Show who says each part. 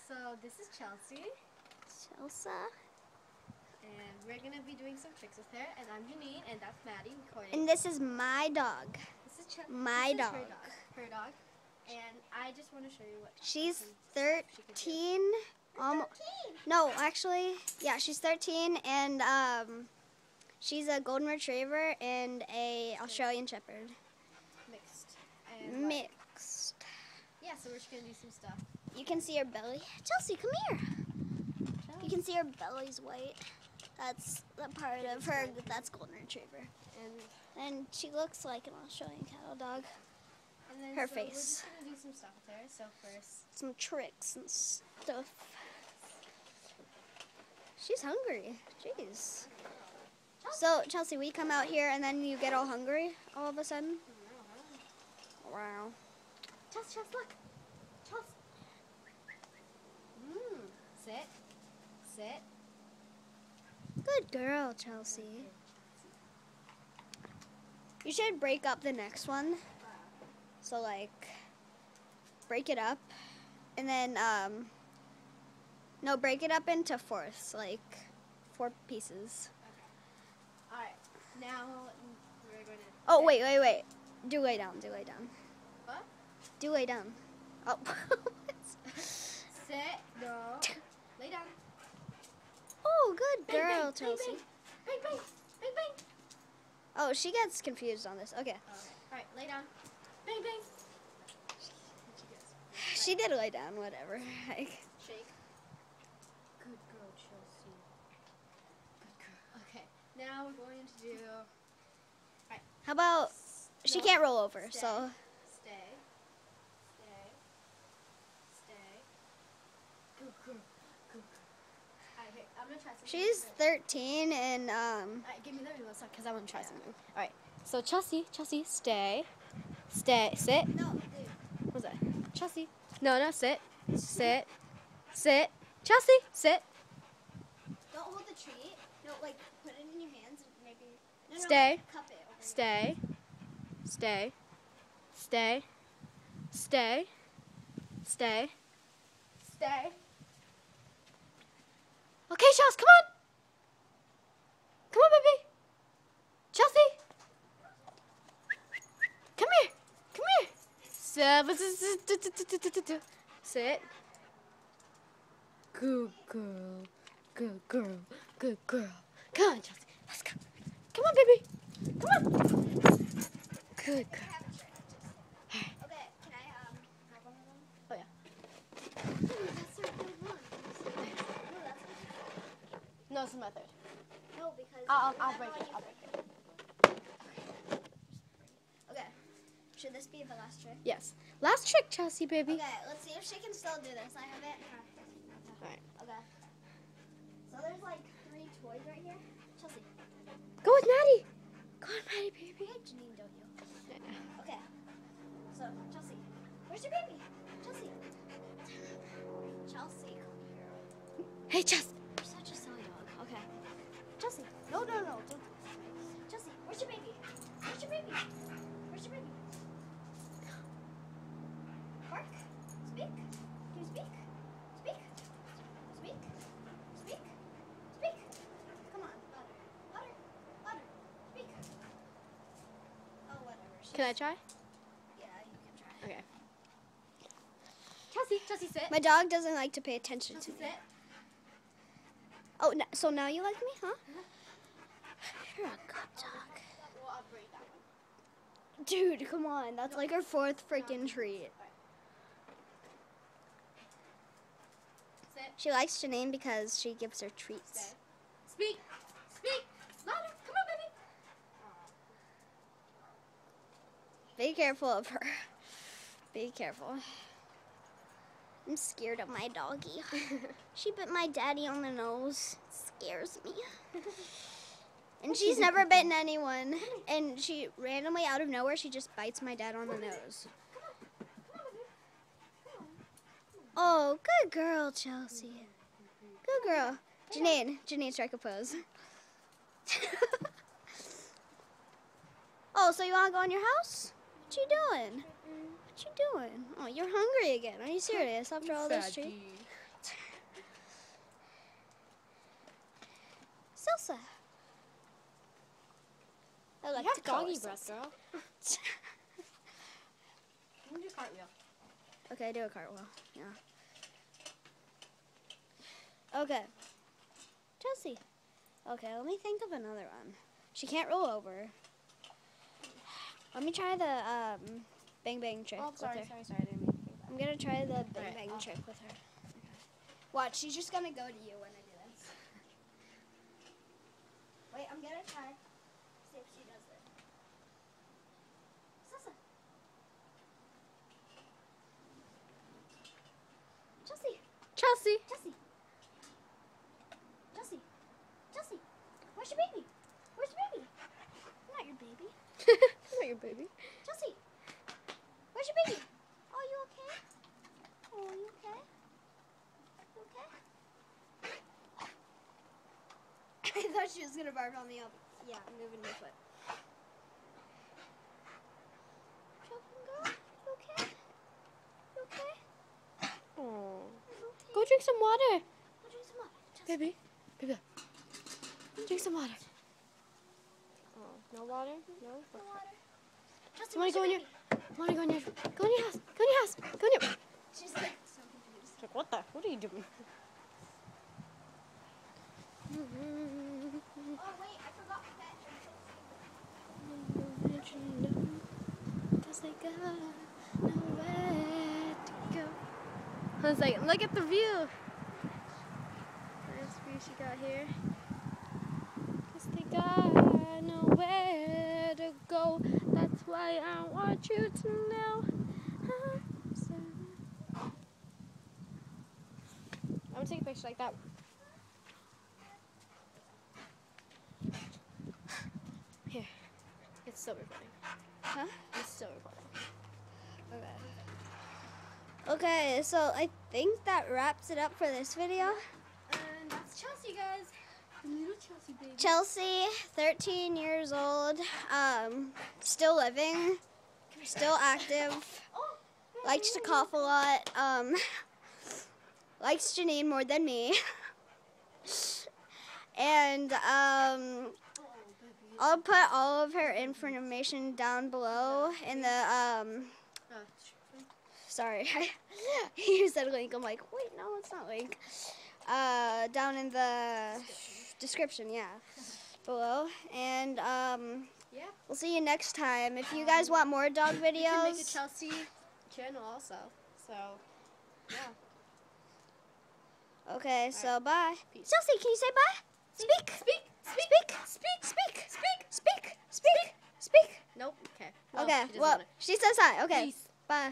Speaker 1: so this is Chelsea.
Speaker 2: Chelsea.
Speaker 1: And we're going to be doing some tricks with her. And I'm Janine, and that's Maddie recording.
Speaker 2: And this is my dog.
Speaker 1: This is
Speaker 2: my dog.
Speaker 1: Her dog. And I just want to show you what
Speaker 2: she's
Speaker 1: she
Speaker 2: 13. No, actually, yeah, she's 13, and she's a golden retriever and a Australian shepherd. Mixed.
Speaker 1: Yeah, so we're just gonna do some stuff.
Speaker 2: You can see her belly. Chelsea, come here. Chelsea. You can see her belly's white. That's the part of her. That's golden retriever. And she looks like an Australian cattle dog.
Speaker 1: And then
Speaker 2: her
Speaker 1: so
Speaker 2: face.
Speaker 1: We're just gonna do some stuff with her. So first,
Speaker 2: some tricks and stuff. She's hungry. Jeez. So Chelsea, we come out here and then you get all hungry all of a sudden. Wow.
Speaker 1: Chelsea, look. Chelsea. Sit. Sit.
Speaker 2: Good girl, Chelsea. You should break up the next one. So like, break it up, and then no, break it up into fourths, like 4 pieces.
Speaker 1: Okay. All right. Now we're going to.
Speaker 2: Oh wait. Do lay down.
Speaker 1: What?
Speaker 2: Do lay down. Oh.
Speaker 1: Sit. No. Lay down.
Speaker 2: Oh, good
Speaker 1: Bang,
Speaker 2: girl,
Speaker 1: bang,
Speaker 2: Chelsea.
Speaker 1: Bang, bang, bang, bang.
Speaker 2: Oh, she gets confused on this. Okay.
Speaker 1: All right. Lay down. Bang, bang.
Speaker 2: She did lay down. Whatever.
Speaker 1: Shake. Good girl, Chelsea. Good girl. Okay. Now we're going to do. All right.
Speaker 2: How about she can't roll over,
Speaker 1: Stay.
Speaker 2: so.
Speaker 1: Stay. Good girl. Alright, here, I'm gonna try something.
Speaker 2: She's 13 and
Speaker 1: Alright, give me the remote because I want to try something. Alright, so Chelsea, stay. Sit.
Speaker 2: No, dude.
Speaker 1: What's that? Chelsea. No, sit. Chelsea, sit.
Speaker 2: Don't hold the treat. No, like put it in your hands and maybe. No,
Speaker 1: Stay.
Speaker 2: Like, cup it. Okay.
Speaker 1: Stay. Okay, Chelsea, come on. Come on, baby. Chelsea. Come here. Sit. Good girl. Come on, Chelsea. Let's go. Come on, baby. Come on. Good girl.
Speaker 2: Okay, can I have one of them?
Speaker 1: Oh, yeah.
Speaker 2: Ooh, that's a good one. No, that's a
Speaker 1: No, this is my third.
Speaker 2: No, because
Speaker 1: I'll break it.
Speaker 2: Okay. Should this be the last trick?
Speaker 1: Yes. Last trick, Chelsea, baby.
Speaker 2: Okay, let's see if she can still do this. I have it.
Speaker 1: Alright.
Speaker 2: Okay. So there's like 3 toys right here. Chelsea.
Speaker 1: Go with Maddie. Go with Maddie, baby.
Speaker 2: You hate Janine, don't you? Okay. So, Chelsea. Where's your baby? Chelsea. Chelsea, come here.
Speaker 1: Hey, Chelsea.
Speaker 2: You're such a silly dog. Okay. Chelsea. No. Don't. Chelsea, where's your baby? Where's your baby? Bark. Speak. Can you speak? Speak. Come on. Louder. Speak. Oh, whatever.
Speaker 1: Can I try?
Speaker 2: Yeah, you can try.
Speaker 1: Okay. Chelsea, sit.
Speaker 2: My dog doesn't like to pay attention
Speaker 1: Chelsea,
Speaker 2: to me.
Speaker 1: sit.
Speaker 2: Oh, so now you like me, huh? You're a good dog.
Speaker 1: Well, I'll break that one.
Speaker 2: Dude, come on. That's like our 4th freaking treat.
Speaker 1: Sit.
Speaker 2: She likes Janine because she gives her treats.
Speaker 1: Speak. Louder. Come on, baby.
Speaker 2: Be careful of her. Be careful. I'm scared of my doggy. She bit my daddy on the nose. Scares me. And she's never bitten anyone. And she randomly, out of nowhere, she just bites my dad on the nose. Oh, good girl, Chelsea. Good girl. Janine, strike a pose. Oh, so you want to go in your house? What you doing? Oh, you're hungry again. Are you serious after all this treat? Salsa. I like
Speaker 1: You
Speaker 2: to
Speaker 1: have
Speaker 2: call
Speaker 1: doggy
Speaker 2: her
Speaker 1: breath,
Speaker 2: Salsa.
Speaker 1: girl. Let me do cartwheel.
Speaker 2: Okay, do a cartwheel. Yeah. Okay. Chelsea. Okay, let me think of another one. She can't roll over. Let me try the bang bang trick
Speaker 1: Oh,
Speaker 2: with
Speaker 1: sorry,
Speaker 2: her.
Speaker 1: sorry. I didn't mean to do that.
Speaker 2: I'm gonna try the bang
Speaker 1: Alright,
Speaker 2: bang
Speaker 1: I'll-
Speaker 2: trick with her. Watch, she's just gonna go to you when I do this. Wait, I'm gonna try. See if she does it. Salsa. Chelsea.
Speaker 1: Chelsea.
Speaker 2: Chelsea. Chelsea. Chelsea. Where's your baby? Where's your baby? Not your baby.
Speaker 1: Not your baby.
Speaker 2: Chelsea. Where's your baby? Oh, you okay? Oh, you okay? You okay? I thought she was gonna bark on the other. Yeah, I'm moving my foot. Choking girl, you okay? You okay?
Speaker 1: Oh.
Speaker 2: Okay.
Speaker 1: Go drink some water.
Speaker 2: Go drink some water. Chelsea.
Speaker 1: Baby. Baby. Drink some water. Oh, no water? No?
Speaker 2: No water. Chelsea,
Speaker 1: You wanna
Speaker 2: where's
Speaker 1: go in
Speaker 2: your
Speaker 1: your
Speaker 2: baby?
Speaker 1: wanna go in your house? Go in your house. Go in your
Speaker 2: She's like so confused.
Speaker 1: Like what are you doing?
Speaker 2: Oh wait, I forgot my pet.
Speaker 1: Cause they got nowhere to go. I was like, look at the view. Nice view she got here. Cause they got nowhere to go. That's why I want you to know. I'm gonna take a picture like that. Here. It's still recording.
Speaker 2: Huh?
Speaker 1: It's still recording.
Speaker 2: Okay. Okay, so I think that wraps it up for this video.
Speaker 1: And that's Chelsea, guys. Little Chelsea baby.
Speaker 2: Chelsea, 13 years old, still living, still active, likes to cough a lot, likes Janine more than me. And I'll put all of her information down below in the sorry, you said link. I'm like, wait, no, it's not link. Down in the description, yeah, below. And
Speaker 1: Yeah.
Speaker 2: we'll see you next time. If you guys want more dog
Speaker 1: We can make a
Speaker 2: videos,
Speaker 1: Chelsea channel also. So, yeah.
Speaker 2: okay, so bye.
Speaker 1: Peace.
Speaker 2: Chelsea, can you say bye? Speak.
Speaker 1: Speak.
Speaker 2: Speak. Speak. Speak.
Speaker 1: Nope. Okay.
Speaker 2: Okay,
Speaker 1: she doesn't
Speaker 2: well,
Speaker 1: wanna.
Speaker 2: she says hi. Okay,
Speaker 1: Peace.
Speaker 2: bye.